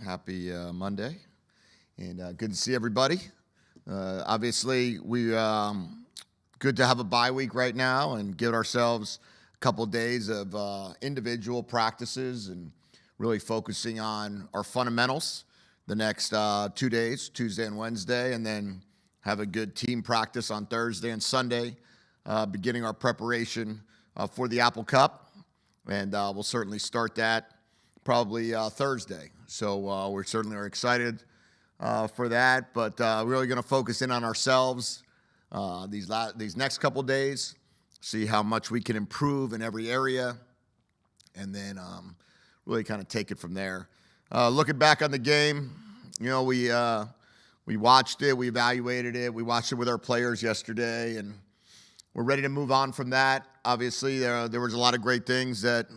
Happy Monday, and good to see everybody. Obviously, we good to have a bye week right now and give ourselves a couple days of individual practices and really focusing on our fundamentals the next 2 days, Tuesday and Wednesday, and then have a good team practice on Thursday and Sunday, beginning our preparation for the Apple Cup, and we'll certainly start that probably Thursday. So we certainly are excited for that, but really going to focus in on ourselves these next couple days, see how much we can improve in every area, and then really kind of take it from there. Looking back on the game, you know, we watched it, we evaluated it, we watched it with our players yesterday, and we're ready to move on from that. Obviously, there was a lot of great things that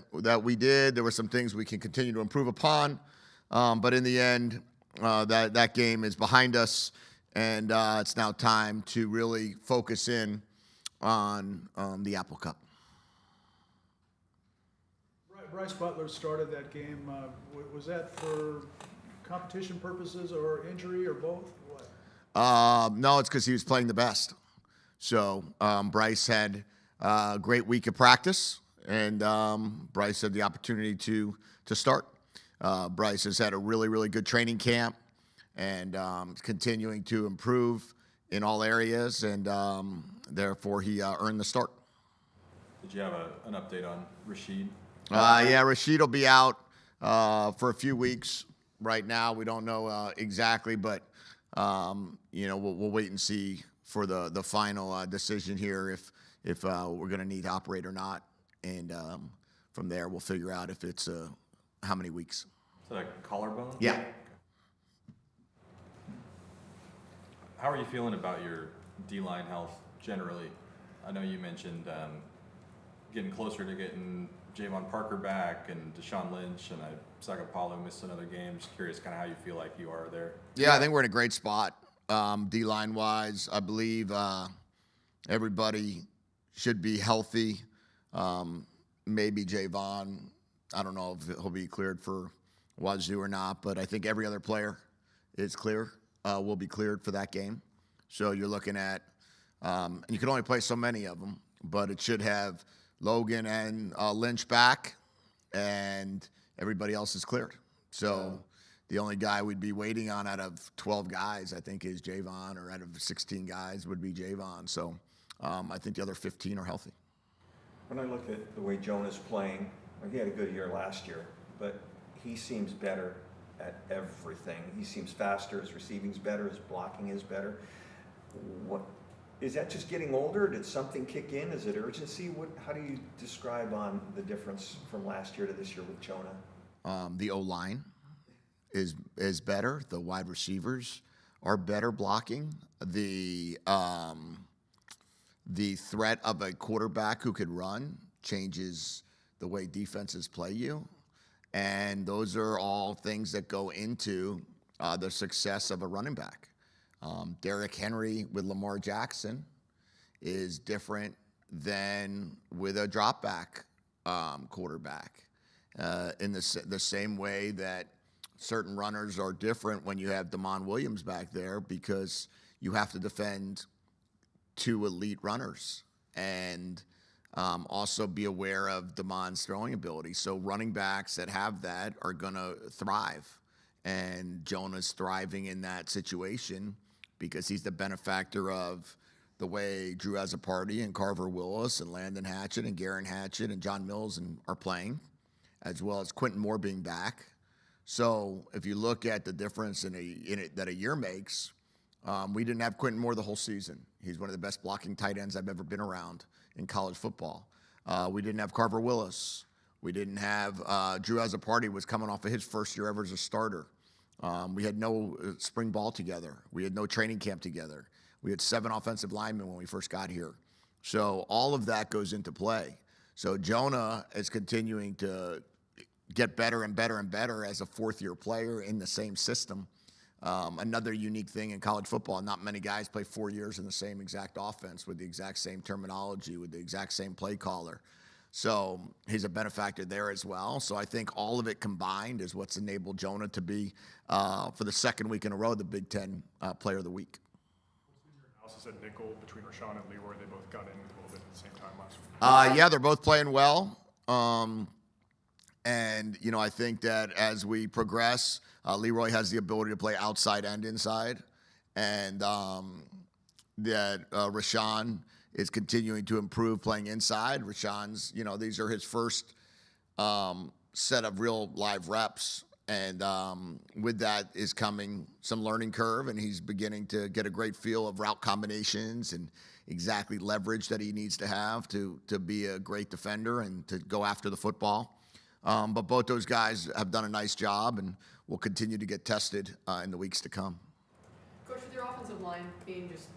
we did. There were some things we can continue to improve upon. But in the end, that game is behind us, and it's now time to really focus in on the Apple Cup. Bryce Butler started that game. Was that for competition purposes or injury or both? What? No, it's because he was playing the best. So Bryce had a great week of practice, and Bryce had the opportunity to start. Bryce has had a really, really good training camp and continuing to improve in all areas, and therefore he earned the start. Did you have an update on Rashid? Yeah, Rashid will be out for a few weeks. Right now, we don't know exactly, but we'll wait and see for the final decision here if we're going to need to operate or not, and from there we'll figure out if it's how many weeks. Is that a collarbone? Yeah. Okay. How are you feeling about your D-line health generally? I know you mentioned getting closer to getting Javon Parker back and Deshaun Lynch, and Sagapalo missed another game. Just curious kind of how you feel like you are there. Yeah, I think we're in a great spot. D-line wise, I believe everybody should be healthy. Maybe Javon, I don't know if he'll be cleared for Wazoo or not, but I think every other player is clear, will be cleared for that game. So you're looking at, and you can only play so many of them, but it should have Logan and Lynch back, and everybody else is cleared. So the only guy we'd be waiting on out of 12 guys, I think, is Javon, or out of 16 guys would be Javon. So I think the other 15 are healthy. When I look at the way Jonah's playing, he had a good year last year, but he seems better at everything. He seems faster, his receiving's better, his blocking is better. What is that, just getting older? Did something kick in? Is it urgency? How do you describe on the difference from last year to this year with Jonah? The O-line is better. The wide receivers are better blocking. The threat of a quarterback who could run changes the way defenses play you. And those are all things that go into the success of a running back. Derrick Henry with Lamar Jackson is different than with a drop back quarterback. In the same way that certain runners are different when you have Damon Williams back there, because you have to defend two elite runners and also be aware of Damon's throwing ability. So running backs that have that are going to thrive, and Jonah's thriving in that situation because he's the benefactor of the way Drew Azzopardi and Carver Willis and Landon Hatchett and Garen Hatchett and John Mills are playing, as well as Quentin Moore being back. So if you look at the difference in it that a year makes, we didn't have Quentin Moore the whole season. He's one of the best blocking tight ends I've ever been around in college football. We didn't have Carver Willis. We didn't have Drew Azzopardi was coming off of his first year ever as a starter. We had no spring ball together. We had no training camp together. We had 7 offensive linemen when we first got here. So all of that goes into play. So Jonah is continuing to get better and better and better as a fourth-year player in the same system. Another unique thing in college football, not many guys play 4 years in the same exact offense with the exact same terminology, with the exact same play caller. So he's a benefactor there as well. So I think all of it combined is what's enabled Jonah to be, for the second week in a row, the Big Ten Player of the Week. Analysis at nickel between Rashawn and Leroy, they both got in a little bit at the same time last week. Yeah, they're both playing well. And, I think that as we progress, Leroy has the ability to play outside and inside. And that Rashawn is continuing to improve playing inside. Rashawn's, these are his first set of real live reps. And with that is coming some learning curve, and he's beginning to get a great feel of route combinations and exactly leverage that he needs to have to be a great defender and to go after the football. But both those guys have done a nice job and will continue to get tested in the weeks to come. Coach, with your offensive line being just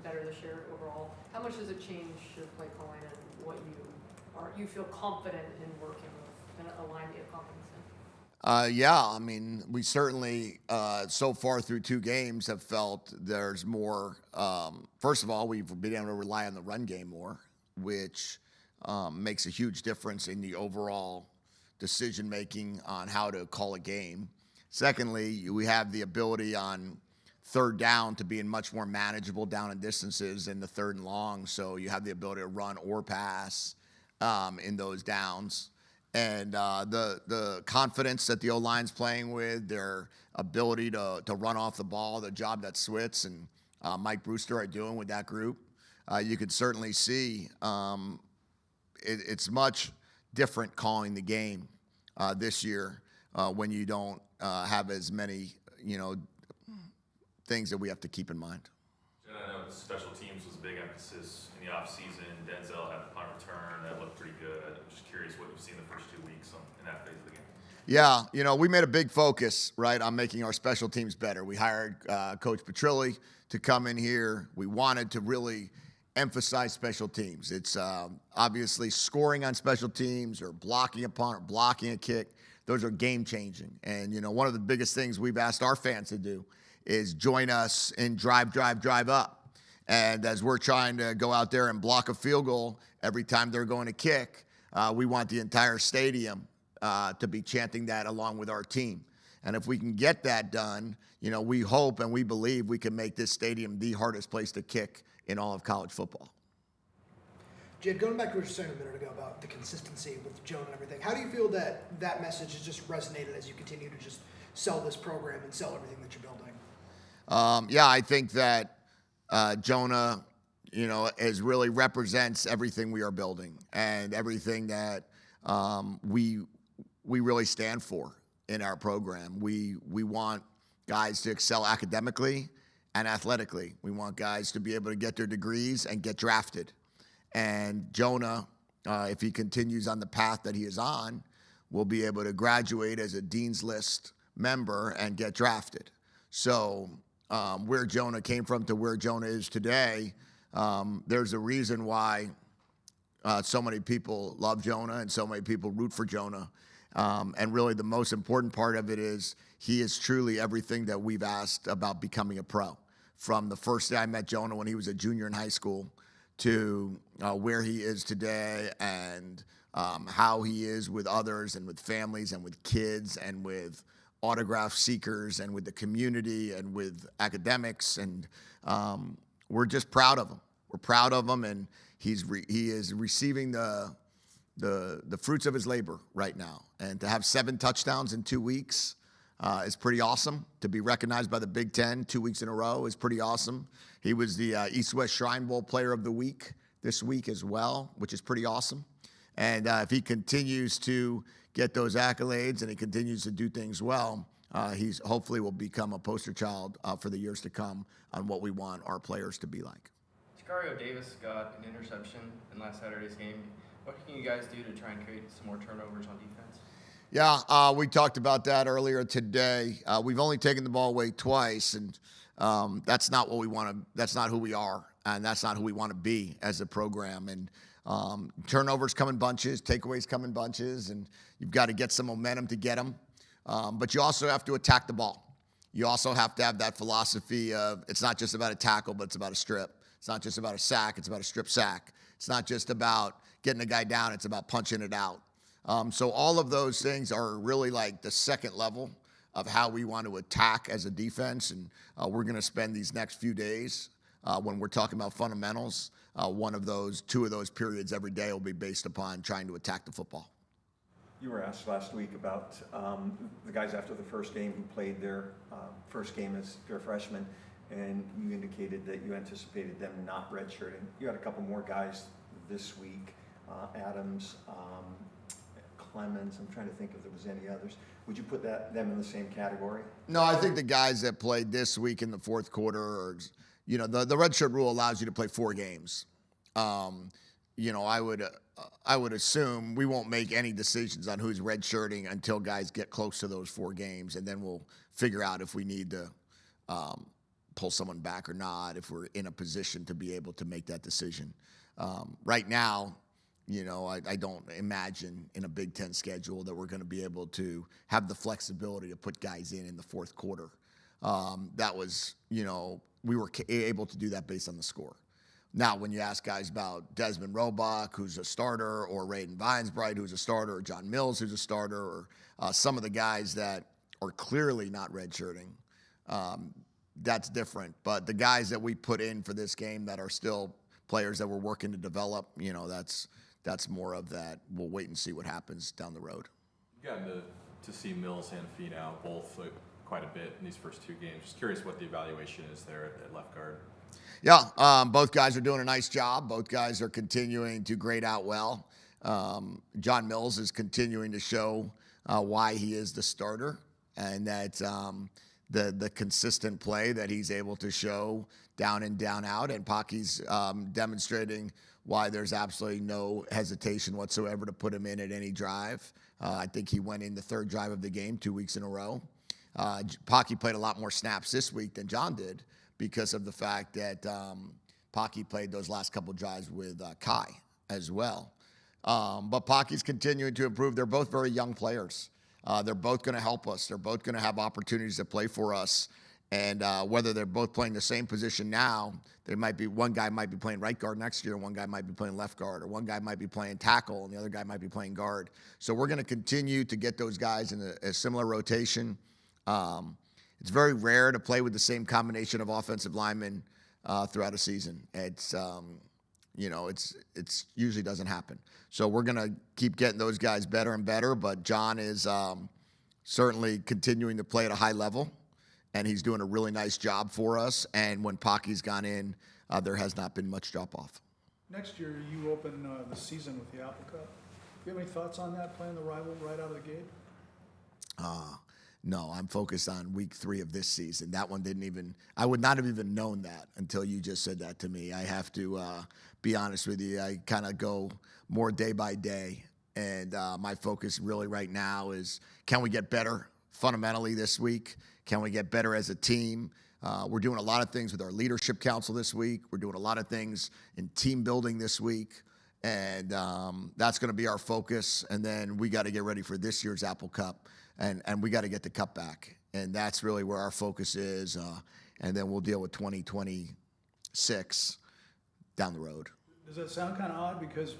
better this year overall, how much does it change your play calling and what you feel confident in working with and a line that you have confidence in? Yeah, we certainly, so far through 2 games, have felt there's more. First of all, we've been able to rely on the run game more, which makes a huge difference in the overall decision-making on how to call a game. Secondly, we have the ability on third down to being much more manageable down in distances in the third and long, so you have the ability to run or pass in those downs. And the confidence that the O-line's playing with, their ability to run off the ball, the job that Switz and Mike Brewster are doing with that group, you could certainly see it's much different calling the game this year when you don't have as many, things that we have to keep in mind. And I know special teams was a big emphasis in the offseason. Denzel had the punt return. That looked pretty good. I'm just curious what you've seen the first 2 weeks in that phase of the game. Yeah, we made a big focus, right, on making our special teams better. We hired Coach Petrilli to come in here. We wanted to really emphasize special teams. It's obviously scoring on special teams or blocking a punt or blocking a kick. Those are game-changing. And, one of the biggest things we've asked our fans to do is join us in drive up. And as we're trying to go out there and block a field goal every time they're going to kick, we want the entire stadium to be chanting that along with our team. And if we can get that done, we hope and we believe we can make this stadium the hardest place to kick in all of college football. Jedd, going back to what you were saying a minute ago about the consistency with Jonah and everything, how do you feel that message has just resonated as you continue to just sell this program and sell everything that you're building? Yeah, I think that Jonah, really represents everything we are building and everything that we really stand for in our program. We want guys to excel academically and athletically. We want guys to be able to get their degrees and get drafted. And Jonah, if he continues on the path that he is on, will be able to graduate as a Dean's List member and get drafted. So where Jonah came from to where Jonah is today, there's a reason why so many people love Jonah and so many people root for Jonah. And really the most important part of it is he is truly everything that we've asked about becoming a pro. From the first day I met Jonah when he was a junior in high school to where he is today and how he is with others and with families and with kids and with autograph seekers and with the community and with academics. And we're just proud of him. We're proud of him, and he is receiving the fruits of his labor right now. And to have 7 touchdowns in 2 weeks is pretty awesome. To be recognized by the Big Ten 2 weeks in a row is pretty awesome. He was the East-West Shrine Bowl Player of the Week this week as well, which is pretty awesome. And if he continues to get those accolades and he continues to do things well, he's hopefully will become a poster child for the years to come on what we want our players to be like. Sicario Davis got an interception in last Saturday's game. What can you guys do to try and create some more turnovers on defense? Yeah, we talked about that earlier today. We've only taken the ball away twice, and that's not what we want to. That's not who we are, and that's not who we want to be as a program. And turnovers come in bunches, takeaways come in bunches, and you've got to get some momentum to get them. But you also have to attack the ball. You also have to have that philosophy of it's not just about a tackle, but it's about a strip. It's not just about a sack, it's about a strip sack. It's not just about getting a guy down. It's about punching it out. So all of those things are really like the second level of how we want to attack as a defense. And we're going to spend these next few days when we're talking about fundamentals. Two of those periods every day will be based upon trying to attack the football. You were asked last week about the guys after the first game who played their first game as pure freshmen, and you indicated that you anticipated them not redshirting. You had a couple more guys this week, Adams, Clemens. I'm trying to think if there was any others. Would you put them in the same category? No, I think the guys that played this week in the fourth quarter are, the redshirt rule allows you to play 4 games. I would assume we won't make any decisions on who's redshirting until guys get close to those 4 games, and then we'll figure out if we need to pull someone back or not, if we're in a position to be able to make that decision. Right now, I don't imagine in a Big Ten schedule that we're going to be able to have the flexibility to put guys in the fourth quarter. That was, we were able to do that based on the score. Now, when you ask guys about Desmond Roebuck, who's a starter, or Raiden Vinesbright, who's a starter, or John Mills, who's a starter, or some of the guys that are clearly not redshirting, that's different. But the guys that we put in for this game that are still players that we're working to develop, that's more of that. We'll wait and see what happens down the road. You got to see Mills and Finau both quite a bit in these first 2 games. Just curious what the evaluation is there at left guard. Yeah, both guys are doing a nice job. Both guys are continuing to grade out well. John Mills is continuing to show why he is the starter, and that the consistent play that he's able to show down in, down out. And Pocky's demonstrating why there's absolutely no hesitation whatsoever to put him in at any drive. I think he went in the 3rd drive of the game 2 weeks in a row. Pocky played a lot more snaps this week than John did, because of the fact that Pocky played those last couple drives with Kai as well. But Pocky's continuing to improve. They're both very young players. They're both going to help us. They're both going to have opportunities to play for us. And whether they're both playing the same position now, one guy might be playing right guard next year, and one guy might be playing left guard, or one guy might be playing tackle, and the other guy might be playing guard. So we're going to continue to get those guys in a similar rotation. It's very rare to play with the same combination of offensive linemen throughout a season. It's usually doesn't happen. So we're going to keep getting those guys better and better, but John is certainly continuing to play at a high level, and he's doing a really nice job for us. And when Pocky's gone in, there has not been much drop-off. Next year, you open the season with the Apple Cup. Do you have any thoughts on that, playing the rival right out of the gate? No, I'm focused on week 3 of this season. That one I would not have even known that until you just said that to me. I have to be honest with you. I kind of go more day by day. And my focus really right now is, can we get better fundamentally this week? Can we get better as a team? We're doing a lot of things with our leadership council this week. We're doing a lot of things in team building this week. And that's going to be our focus. And then we got to get ready for this year's Apple Cup. And we got to get the cup back. And that's really where our focus is. And then we'll deal with 2026 down the road. Does that sound kind of odd? Because,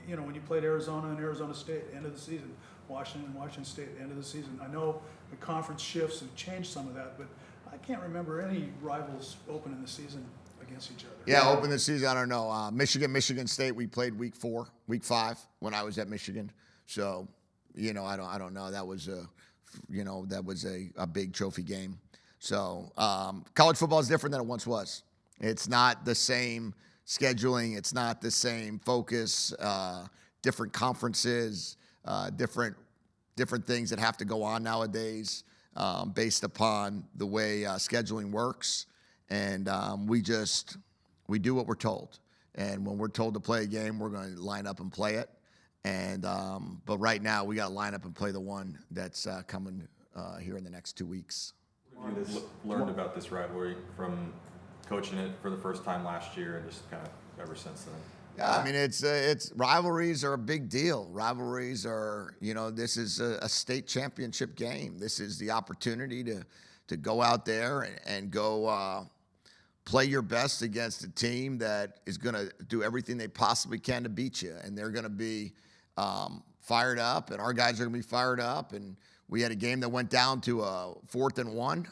when you played Arizona and Arizona State, end of the season, Washington and Washington State, end of the season. I know the conference shifts have changed some of that, but I can't remember any rivals opening the season against each other. Yeah, open the season, I don't know. Michigan State, we played week 5 when I was at Michigan. So, I don't know. That was a big trophy game. So college football is different than it once was. It's not the same scheduling. It's not the same focus. Different conferences, different things that have to go on nowadays based upon the way scheduling works. And we do what we're told. And when we're told to play a game, we're going to line up and play it. And but right now we got to line up and play the one that's coming here in the next 2 weeks. You learned about this rivalry from coaching it for the first time last year, and just kind of ever since then. Yeah, I mean it's rivalries are a big deal. Rivalries are, this is a state championship game. This is the opportunity to go out there and go play your best against a team that is going to do everything they possibly can to beat you. And they're going to be fired up, and our guys are going to be fired up. And we had a game that went down to a 4th and 1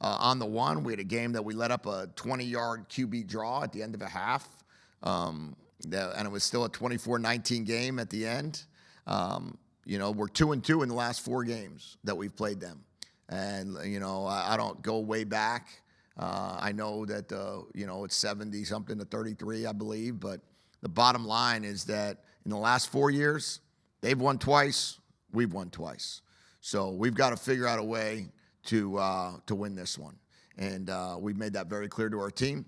on the 1. We had a game that we let up a 20-yard QB draw at the end of a half. And it was still a 24-19 game at the end. We're 2-2 in the last 4 games that we've played them. And, I don't go way back. I know that, it's 70-something to 33, I believe. But the bottom line is that in the last 4 years, they've won twice, we've won twice. So we've got to figure out a way to win this one. And we've made that very clear to our team,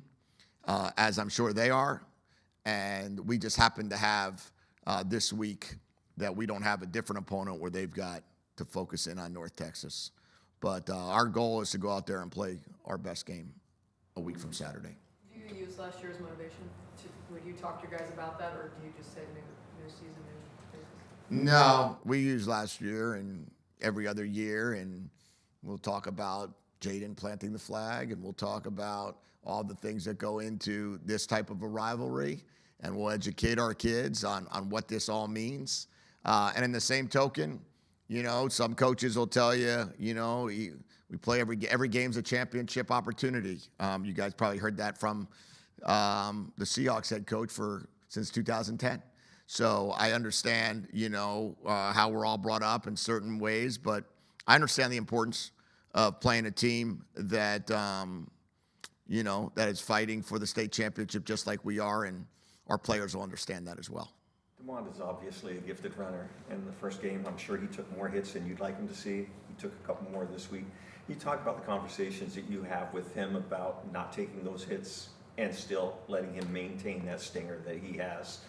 as I'm sure they are. And we just happen to have this week that we don't have a different opponent where they've got to focus in on North Texas. But our goal is to go out there and play our best game a week from Saturday. Do you use last year's motivation? Would you talk to your guys about that, or do you just say new season, new things? No, we used last year and every other year, and we'll talk about Jaden planting the flag, and we'll talk about all the things that go into this type of a rivalry, and we'll educate our kids on what this all means. And in the same token, some coaches will tell you, we play every game's a championship opportunity. You guys probably heard that from the Seahawks head coach since 2010. So I understand, how we're all brought up in certain ways, but I understand the importance of playing a team that, that is fighting for the state championship just like we are, and our players will understand that as well. DeMond is obviously a gifted runner. In the first game, I'm sure he took more hits than you'd like him to see. He took a couple more this week. You talk about the conversations that you have with him about not taking those hits and still letting him maintain that stinger that he has.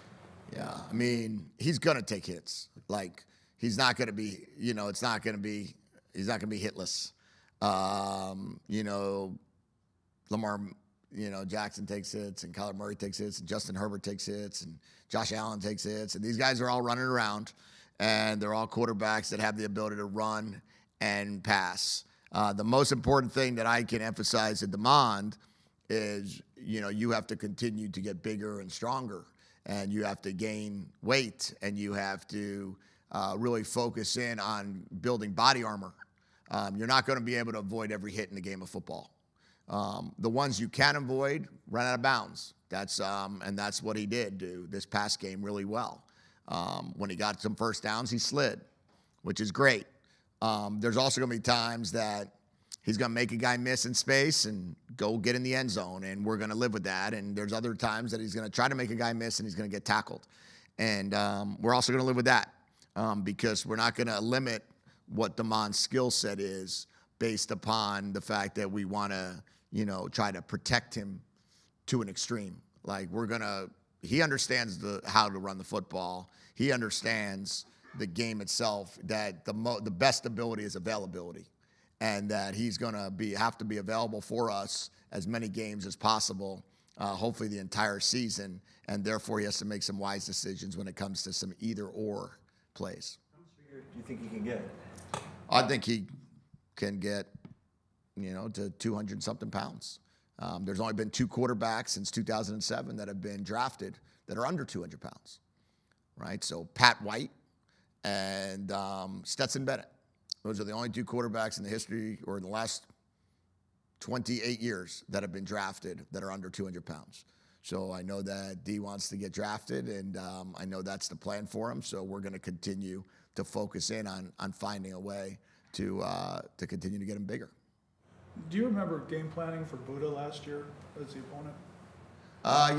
Yeah, I mean, he's gonna take hits. Like, he's not gonna be, he's not gonna be hitless. Lamar, Jackson takes hits, and Kyler Murray takes hits, and Justin Herbert takes hits, and Josh Allen takes hits, and these guys are all running around, and they're all quarterbacks that have the ability to run and pass. The most important thing that I can emphasize at DeMond is, you have to continue to get bigger and stronger, and you have to gain weight, and you have to really focus in on building body armor. You're not going to be able to avoid every hit in the game of football. The ones you can avoid, run out of bounds. That's what he did do this past game really well. When he got some first downs, he slid, which is great. There's also going to be times that he's going to make a guy miss in space and go get in the end zone, and we're going to live with that. And there's other times that he's going to try to make a guy miss and he's going to get tackled. And we're also going to live with that because we're not going to limit what DeMond's skill set is based upon the fact that we want to, try to protect him to an extreme. Like, he understands how to run the football. He understands the game itself, that the best ability is availability, and that he's going to have to be available for us as many games as possible, hopefully the entire season, and therefore he has to make some wise decisions when it comes to some either-or plays. How much bigger do you think he can get? I think he can get, to 200-something pounds. There's only been 2 quarterbacks since 2007 that have been drafted that are under 200 pounds, right? So Pat White and Stetson Bennett. Those are the only 2 quarterbacks in the history or in the last 28 years that have been drafted that are under 200 pounds. So I know that D wants to get drafted, and I know that's the plan for him. So we're going to continue to focus in on finding a way to continue to get him bigger. Do you remember game planning for Buddha last year as the opponent?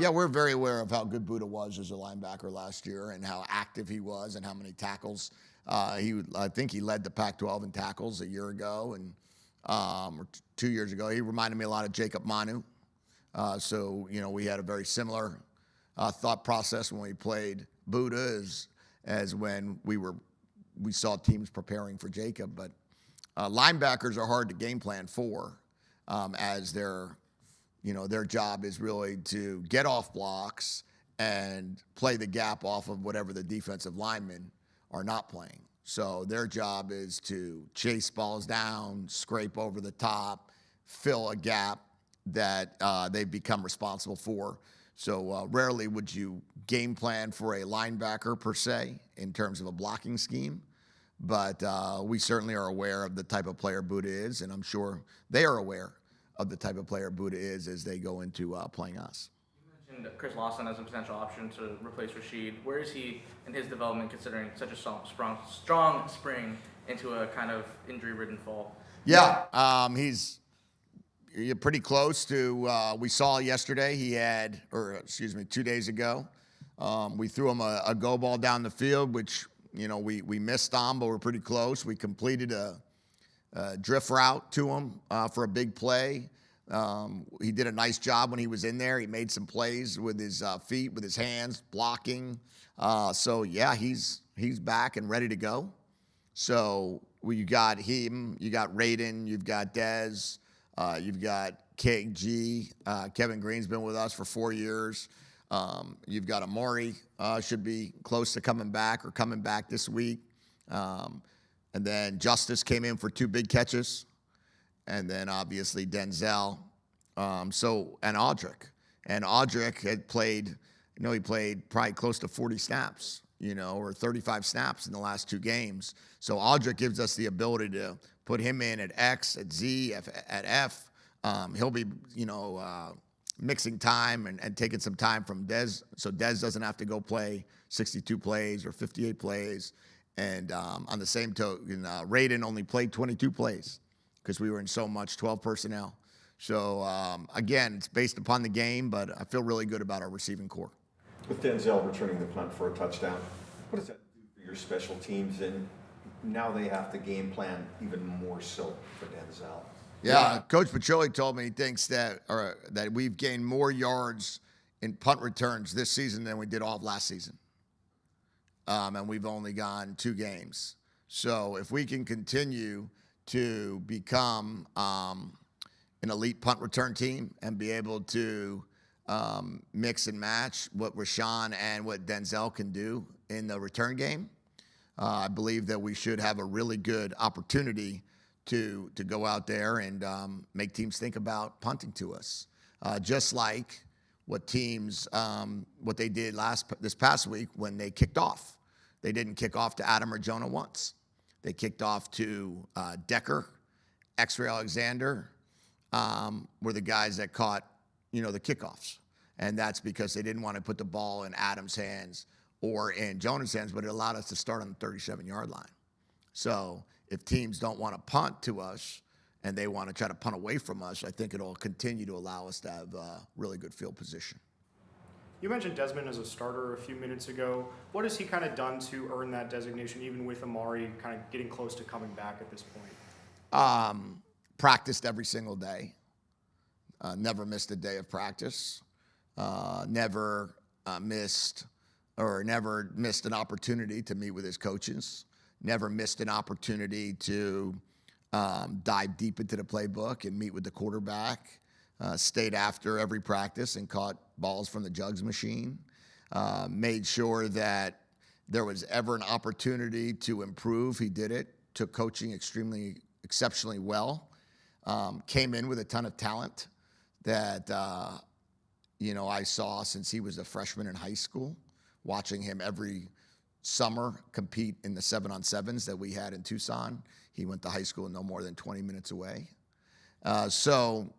Yeah, we're very aware of how good Buddha was as a linebacker last year and how active he was and how many tackles. I think he led the Pac-12 in tackles a year ago and or 2 years ago. He reminded me a lot of Jacob Manu. So we had a very similar thought process when we played Buddha as when we saw teams preparing for Jacob. But linebackers are hard to game plan for, as their job is really to get off blocks and play the gap off of whatever the defensive linemen are not playing. So their job is to chase balls down, scrape over the top, fill a gap, that they've become responsible for. So rarely would you game plan for a linebacker per se in terms of a blocking scheme, but we certainly are aware of the type of player Buddha is, and I'm sure they are aware of the type of player Buddha is as they go into playing us. You mentioned Chris Lawson as a potential option to replace Rashid. Where is he in his development, considering such a strong spring into a kind of injury-ridden fall? Yeah, he's pretty close to. We saw yesterday he had, or excuse me, 2 days ago, we threw him a go ball down the field, which we missed on, but we're pretty close. We completed a drift route to him for a big play. He did a nice job when he was in there. He made some plays with his feet, with his hands, blocking. So yeah, he's back and ready to go. So you got him, you got Raiden, you've got Dez, you've got KG. Kevin Green's been with us for 4 years. You've got Amari, should be close to coming back or coming back this week. And then Justice came in for 2 big catches. And then obviously Denzel. And Audric. And Audric had played, he played probably close to 40 snaps, or 35 snaps in the last 2 games. So Audric gives us the ability to put him in at X, at Z, at F. He'll be, mixing time and taking some time from Dez, so Dez doesn't have to go play 62 plays or 58 plays. And on the same token, Raiden only played 22 plays because we were in so much 12 personnel. So, again, it's based upon the game, but I feel really good about our receiving core. With Denzel returning the punt for a touchdown, what does that do for your special teams? And now they have to game plan even more so for Denzel. Yeah, Coach Petrilli told me he thinks that we've gained more yards in punt returns this season than we did all of last season. And we've only gone 2 games. So if we can continue to become an elite punt return team and be able to mix and match what Rashawn and what Denzel can do in the return game, I believe that we should have a really good opportunity to go out there and make teams think about punting to us. Just like what teams, what they did this past week when they kicked off. They didn't kick off to Adam or Jonah once. They kicked off to Decker, X-Ray Alexander, were the guys that caught, the kickoffs. And that's because they didn't want to put the ball in Adam's hands or in Jonah's hands, but it allowed us to start on the 37-yard line. So if teams don't want to punt to us and they want to try to punt away from us, I think it'll continue to allow us to have really good field position. You mentioned Desmond as a starter a few minutes ago. What has he kind of done to earn that designation, even with Amari kind of getting close to coming back at this point? Practiced every single day. Never missed a day of practice. Never missed an opportunity to meet with his coaches. Never missed an opportunity to dive deep into the playbook and meet with the quarterback. Stayed after every practice and caught balls from the jugs machine. Made sure that there was ever an opportunity to improve. He did it. Took coaching exceptionally well. Came in with a ton of talent that, I saw since he was a freshman in high school, watching him every summer compete in the 7-on-7s that we had in Tucson. He went to high school no more than 20 minutes away. So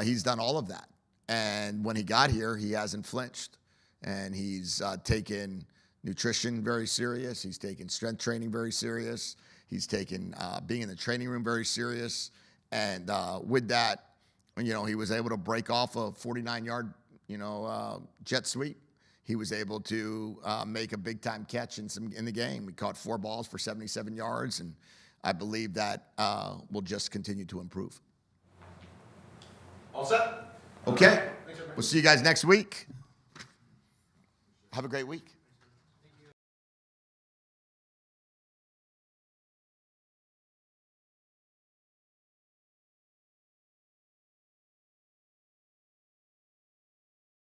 he's done all of that. And when he got here, he hasn't flinched. And he's taken nutrition very serious. He's taken strength training very serious. He's taken being in the training room very serious. And with that, he was able to break off a 49-yard, jet sweep. He was able to make a big-time catch in the game. We caught 4 balls for 77 yards, and I believe that will just continue to improve. All set? Okay. We'll see you guys next week. Have a great week.